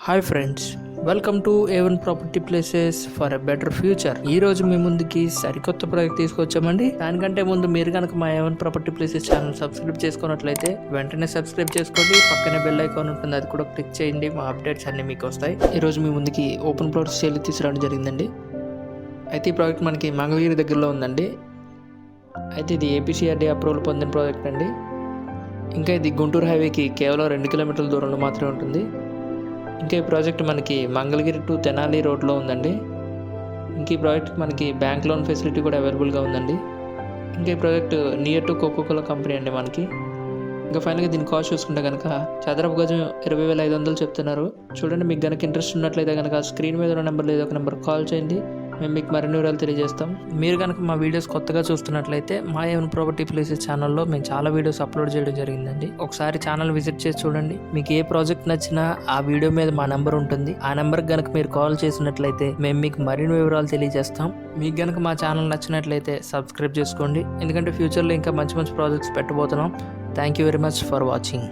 Hi friends, welcome to A1 property places for a better future. ఈ రోజు మీ ముందుకి సరికొత్త ప్రాజెక్ట్ తీసుకొచ్చామండి. దానికంటే ముందు మీరు కనుక మా A1 property places channel subscribe చేసుకున్నట్లయితే వెంటనే సబ్స్క్రైబ్ చేసుకోండి. పక్కనే బెల్ ఐకాన్ ఉంటుంది, అది కూడా క్లిక్ చేయండి. మా అప్డేట్స్ అన్ని మీకు వస్తాయి. ఈ రోజు మీ ముందుకి ఓపెన్ ప్లాట్ సేల్ తీసుకురావడం జరిగిందండి. అయితే ఈ ప్రాజెక్ట్ మనకి మంగళగిరి దగ్గరలో ఉందండి. అయితే ఇది ఏపీసీఆర్డీ అప్రూవల్ పొందిన ప్రాజెక్ట్ అండి. ఇంకా ఇది గుంటూరు హైవేకి కేవలం 2 కిలోమీటర్ల దూరంలో మాత్రమే ఉంటుంది. ఇంకా ఈ ప్రాజెక్ట్ మనకి మంగళగిరి టు తెనాలి రోడ్లో ఉందండి. ఇంకా ఈ ప్రాజెక్ట్ మనకి బ్యాంక్ లోన్ ఫెసిలిటీ కూడా అవైలబుల్గా ఉందండి. ఇంకా ఈ project near to Coca Cola company అండి మనకి. ఇంకా ఫైనల్గా దీని కాస్ట్ చూసుకుంటే కనుక చదరపు గజం 20,500 చెప్తున్నారు. చూడండి, మీకు కనుక ఇంట్రెస్ట్ ఉన్నట్లయితే కనుక స్క్రీన్ మీద ఉన్న నెంబర్లో ఏదో ఒక నెంబర్ కాల్ చేయండి, మేము మీకు మరిన్ని వివరాలు తెలియజేస్తాం. మీరు కనుక మా వీడియోస్ కొత్తగా చూస్తున్నట్లయితే మా ఏవన్ ప్రాపర్టీ ప్లేసెస్ ఛానల్లో మేము చాలా వీడియోస్ అప్లోడ్ చేయడం జరిగిందండి. ఒకసారి ఛానల్ విజిట్ చేసి చూడండి. మీకు ఏ ప్రాజెక్ట్ నచ్చినా ఆ వీడియో మీద మా నెంబర్ ఉంటుంది. ఆ నెంబర్కి కనుక మీరు కాల్ చేసినట్లయితే మేము మీకు మరిన్ని వివరాలు తెలియజేస్తాం. మీకు కనుక మా ఛానల్ నచ్చినట్లయితే సబ్స్క్రైబ్ చేసుకోండి, ఎందుకంటే ఫ్యూచర్లో ఇంకా మంచి మంచి ప్రాజెక్ట్స్ పెట్టబోతున్నాం. Thank you very much for watching.